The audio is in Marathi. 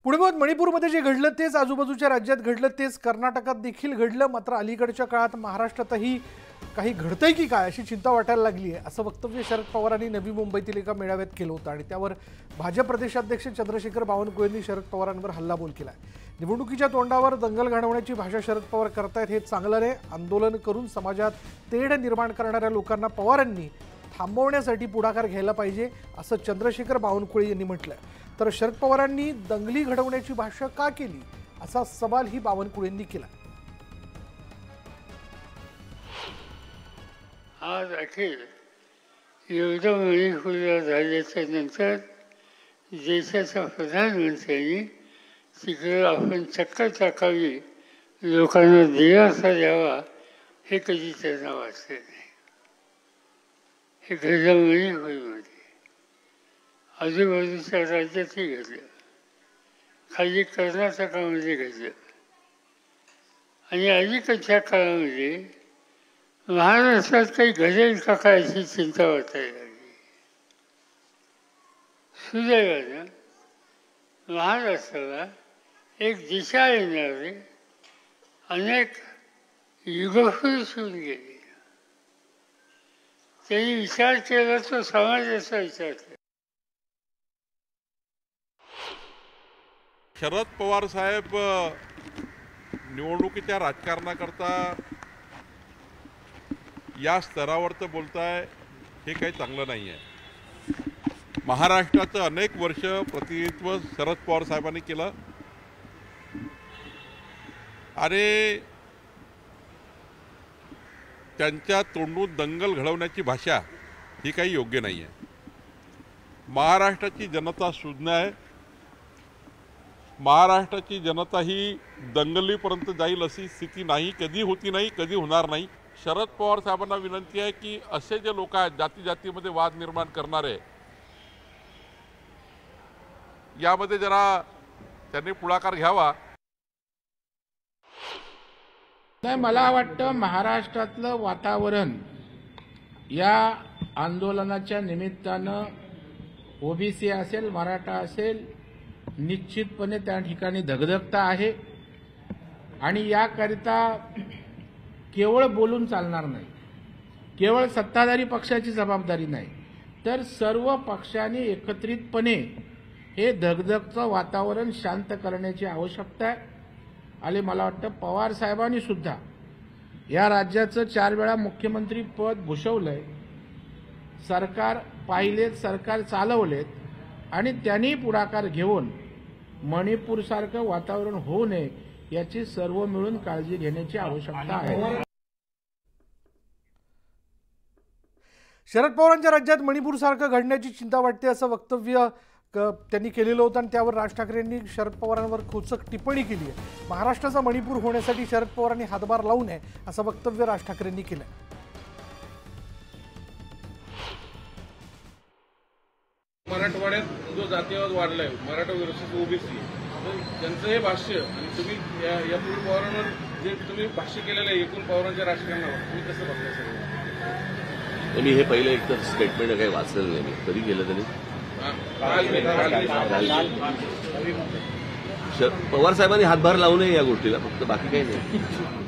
पुढे मणिपूरमध्ये जे घडलं तेच आजूबाजूच्या राज्यात घडलं तेच कर्नाटकात देखील घडलं। मात्र अलीकडच्या काळात महाराष्ट्रातही काही घडतंय की काय अशी चिंता वाटायला लागली आहे, असं वक्तव्य शरद पवारांनी नवी मुंबईतील एका मेळाव्यात केलं होतं आणि त्यावर भाजप प्रदेशाध्यक्ष चंद्रशेखर बावनकुळेंनी शरद पवारांवर हल्लाबोल केलाय। निवडणुकीच्या तोंडावर दंगल घडवण्याची भाषा शरद पवार करतायत हे चांगलं नाही। आंदोलन करून समाजात तेढ निर्माण करणाऱ्या लोकांना पवारांनी थांबवण्यासाठी पुढाकार घ्यायला पाहिजे, असं चंद्रशेखर बावनकुळे यांनी म्हटलंय। तर शरद पवारांनी दंगली घडवण्याची भाषा का केली असा सवाल ही बावनकुळेंनी केला। आज अखेर मणिपूरला झाल्याच्या नंतर देशाच्या प्रधानमंत्र्यांनी तिकडे आपण चक्कर टाकावी, लोकांना दिलासा द्यावा, हे कधी त्यांना वाटले नाही। हे घडलं मणिपूरमध्ये, आजूबाजूच्या राज्यातही घडलं, खाली कर्नाटकामध्ये घडलं आणि अलीकडच्या काळामध्ये महाराष्ट्रात काही घडेल का काय अशी चिंता वाटायला लागली। सुदैवानं महाराष्ट्राला एक दिशा येणारे अनेक युगपुरुष होऊन गेले। त्यांनी विचार केला तो समाजाचा विचार केला। शरद पवार साहेब निवडणुकीच्या राजकारणाकरता या स्तरावर तर बोलताय हे काही चांगलं नाही आहे। महाराष्ट्राचं अनेक वर्ष प्रतिनिधित्व शरद पवार साहेबांनी केलं आणि त्यांच्या तोंडून दंगल घडवण्याची भाषा ही काही योग्य नाही आहे। महाराष्ट्राची जनता सुज्ञ आहे। महाराष्ट्राची जनता ही दंगलीपर्यंत जाईल अशी स्थिती नाही, कधी होती नाही, कधी होणार नाही। शरद पवार साहेबांना विनंती आहे की असे जे लोक आहेत जाती जातीमध्ये वाद निर्माण करणारे, यामध्ये जरा त्यांनी पुढाकार घ्यावा। नाही, मला वाटतं महाराष्ट्रातलं वातावरण या आंदोलनाच्या निमित्तानं ओबीसी असेल, मराठा असेल, निश्चितपणे त्या ठिकाणी धगधगता आहे आणि याकरिता केवळ बोलून चालणार नाही, केवळ सत्ताधारी पक्षाची जबाबदारी नाही, तर सर्व पक्षांनी एकत्रितपणे हे धगधगचं वातावरण शांत करण्याची आवश्यकता आहे। आणि मला वाटतं पवार साहेबांनी सुद्धा या राज्याचं 4 वेळा मुख्यमंत्री पद भूषवलंय, सरकार पाहिलेत, सरकार चालवलेत आणि त्यांनी पुढाकार घेऊन मणिपूरसारखं वातावरण होऊ नये याची सर्व मिळून काळजी घेण्याची आवश्यकता आहे। शरद पवारांच्या राज्यात मणिपूरसारखं घडण्याची चिंता वाटते असं वक्तव्य त्यांनी केलेलं होतं आणि त्यावर राज ठाकरेंनी शरद पवारांवर खोचक टिप्पणी केली आहे। महाराष्ट्राचा मणिपूर होण्यासाठी शरद पवारांनी हातभार लावू नये असं वक्तव्य राज ठाकरेंनी केलं। मराठवाड्यात जो जातीयवाद वाढलाय, मराठा वर्सेस ओबीसी, त्यांचं हे भाष्य आणि तुम्ही यापूर्वी पवारांवर जे तुम्ही भाष्य केलेलं आहे एकूण पवारांच्या राजकारणावर, तुम्ही कसं बघताय सगळं? मी हे पहिलं एक तर स्टेटमेंट काही वाचलेलं नाही, मी कधी केलं तरी पवार साहेबांनी हातभार लावू नये या गोष्टीला, फक्त बाकी काही नाही।